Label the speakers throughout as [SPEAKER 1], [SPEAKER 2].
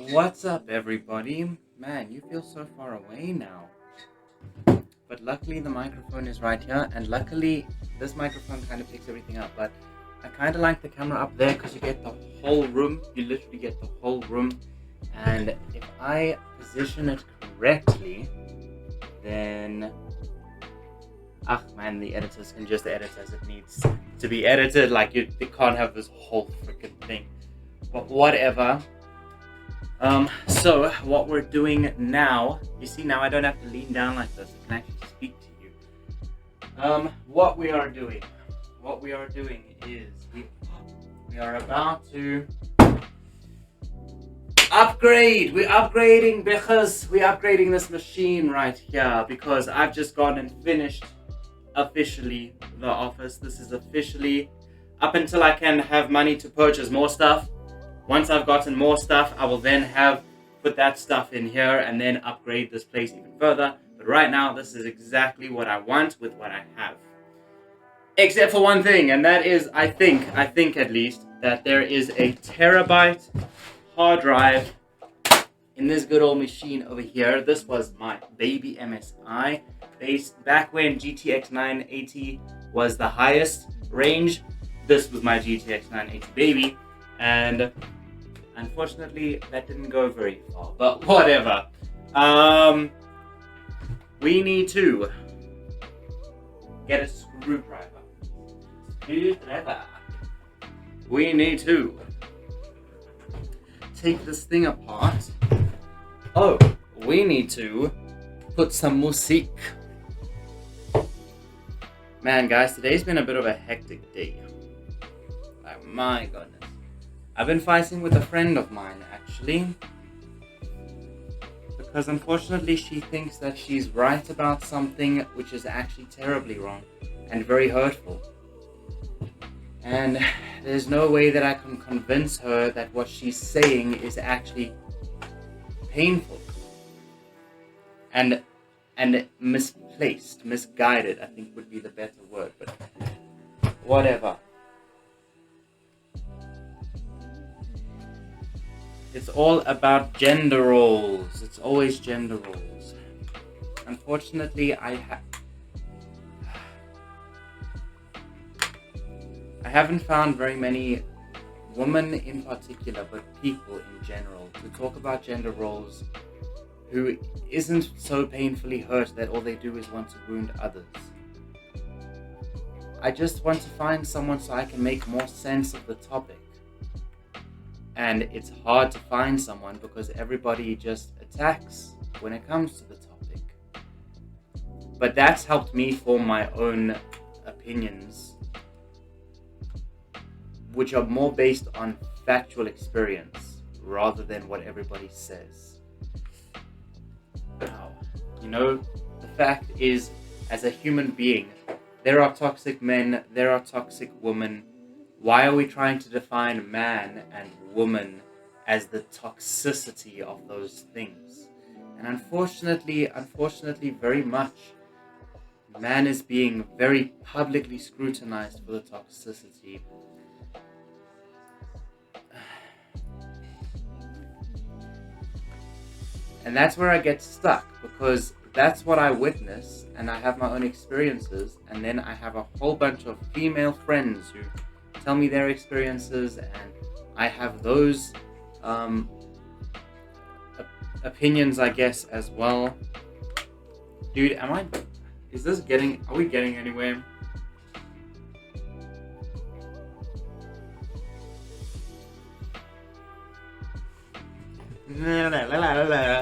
[SPEAKER 1] What's up, everybody? Man, you feel so far away now. But luckily, the microphone is right here, and luckily, this microphone kind of picks everything up. But I kind of like the camera up there because you get the whole room. You literally get the whole room. And if I position it correctly, then. Ah, man, the editors can just edit as it needs to be edited. Like, they can't have this whole freaking thing. But whatever. So what we're doing now, you see, now I don't have to lean down like this. I can actually speak to you. What we are doing is we are about to upgrade. We're upgrading because we're upgrading this machine right here because I've just gone and finished officially the office. This is officially up until I can have money to purchase more stuff. Once I've gotten more stuff, I will then put that stuff in here and then upgrade this place even further. But right now, this is exactly what I want with what I have. Except for one thing, and that is, I think at least, that there is a terabyte hard drive in this good old machine over here. This was my baby MSI, based back when GTX 980 was the highest range. This was my GTX 980 baby, and unfortunately, that didn't go very far, but whatever. We need to get a screwdriver. We need to take this thing apart. Oh, we need to put some music. Man, guys, today's been a bit of a hectic day. Like, my goodness. I've been fighting with a friend of mine, actually, because unfortunately she thinks that she's right about something which is actually terribly wrong and very hurtful. And there's no way that I can convince her that what she's saying is actually painful and misplaced, misguided, I think would be the better word, but whatever. It's all about gender roles. It's always gender roles. Unfortunately, I haven't found very many women in particular, but people in general, to talk about gender roles who isn't so painfully hurt that all they do is want to wound others. I just want to find someone so I can make more sense of the topic. And it's hard to find someone because everybody just attacks when it comes to the topic. But that's helped me form my own opinions, which are more based on factual experience rather than what everybody says. Now, the fact is, as a human being, there are toxic men, there are toxic women. Why are we trying to define man and woman as the toxicity of those things? And unfortunately, very much, man is being very publicly scrutinized for the toxicity. And that's where I get stuck, because that's what I witness, and I have my own experiences, and then I have a whole bunch of female friends who tell me their experiences, and I have those opinions, I guess, as well. Dude, are we getting anywhere?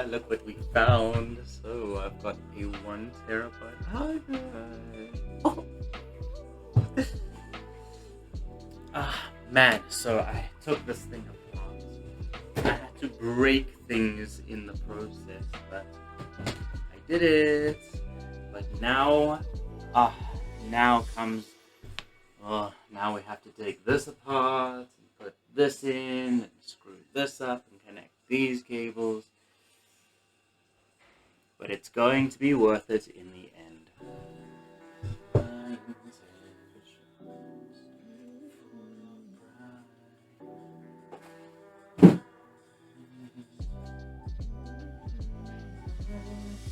[SPEAKER 1] Look what we found. So I've got a 1 terabyte hard drive. Man, so I took this thing apart. I had to break things in the process, but I did it. But now now we have to take this apart and put this in and screw this up and connect these cables. But it's going to be worth it in the end.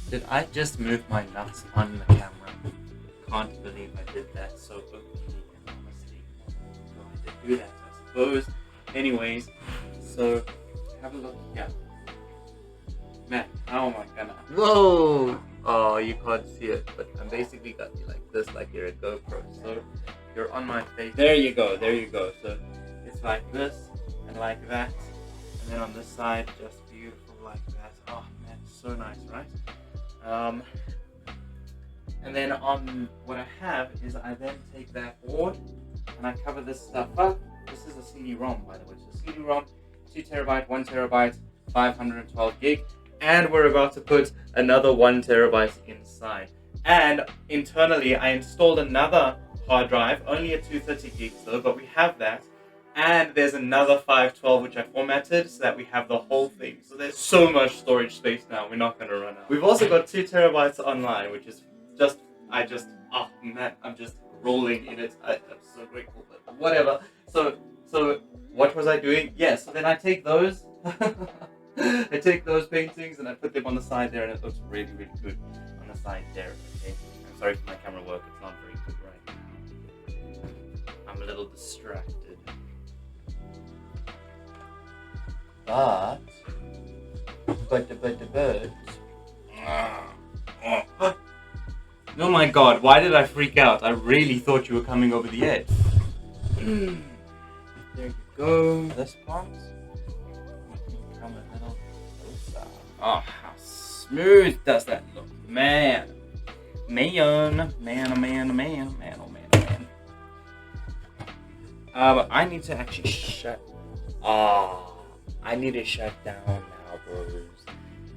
[SPEAKER 1] Did I just move my nuts on the camera? Can't believe I did that so openly and honestly. So I did do that, I suppose. Anyways, so have a look here. Man, how am I gonna? Whoa! Oh, you can't see it, but I'm basically got you like this, like you're a GoPro. So you're on my face. There you go, there you go. So it's like this and like that, and then on this side, just beautiful like that. Oh man, so nice, right? And then on what I have is I then take that board and I cover this stuff up. This is a CD-ROM, by the way. So CD-ROM, 2 terabyte, 1 terabyte, 512 gig. And we're about to put another 1 terabyte inside. And internally, I installed another hard drive, only a 230 gigs though, but we have that. And there's another 512 which I formatted so that we have the whole thing. So there's so much storage space now, we're not going to run out. We've also got 2 terabytes online, which is just, oh man, I'm just rolling in it. I'm so grateful, but whatever. So what was I doing? Yeah, so then I take those, I take those paintings and I put them on the side there, and it looks really, really good on the side there. Okay, I'm sorry for my camera work, it's not very good right now. I'm a little distracted. But oh my god, why did I freak out? I really thought you were coming over the edge. There you go. This part. Come a little closer. Oh, how smooth does that look? Man. I need to actually shut. I need to shut down now, bros.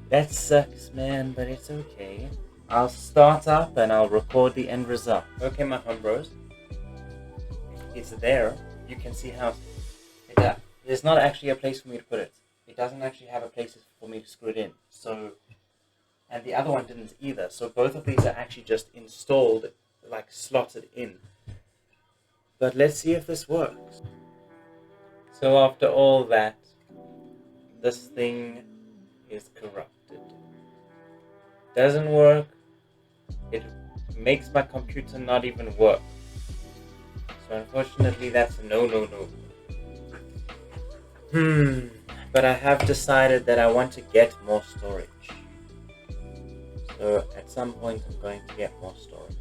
[SPEAKER 1] That sucks, man, but it's okay. I'll start up and I'll record the end result. Okay, my home bros. It's there. You can see how there's not actually a place for me to put it. It doesn't actually have a place for me to screw it in. So, and the other one didn't either. So both of these are actually just installed, like slotted in. But let's see if this works. So after all that, this thing is corrupted. Doesn't work. It makes my computer not even work. So unfortunately that's a no. But I have decided that I want to get more storage. So at some point I'm going to get more storage.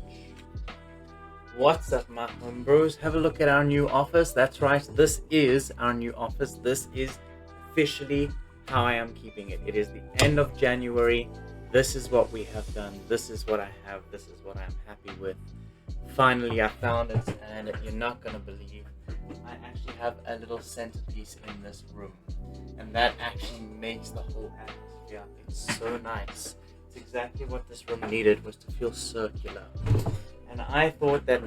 [SPEAKER 1] What's up, my home bros? Have a look at our new office. That's right, this is our new office. This is officially how I am keeping it. It is the end of January. This is what we have done. This is what I have. This is what I'm happy with. Finally, I found it, and you're not gonna believe, I actually have a little centerpiece in this room, and that actually makes the whole atmosphere. It's so nice. It's exactly what this room needed, was to feel circular. And I thought that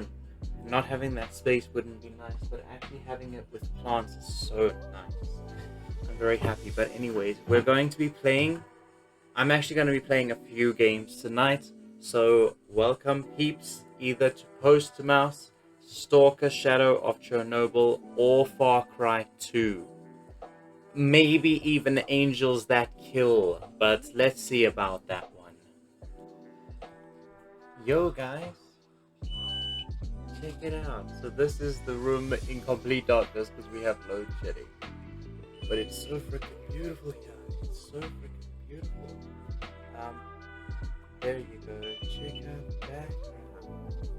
[SPEAKER 1] not having that space wouldn't be nice, but actually having it with plants is so nice. I'm very happy. But anyways, we're going to be playing. I'm actually going to be playing a few games tonight. So welcome, peeps, either to Post to Mouse, Stalker Shadow of Chernobyl, or Far Cry 2. Maybe even Angels That Kill, but let's see about that one. Yo guys, check it out. So this is the room in complete darkness because we have load shedding. But it's so freaking beautiful here. It's so freaking beautiful. There you go. Check out the background.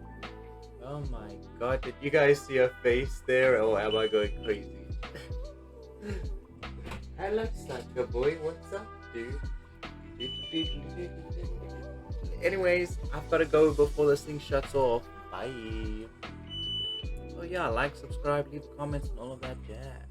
[SPEAKER 1] Oh my god, did you guys see her face there, or am I going crazy? Hello, sucker boy. What's up, dude? Anyways, I've got to go before this thing shuts off. Bye. Oh yeah, like, subscribe, leave comments, and all of that jazz.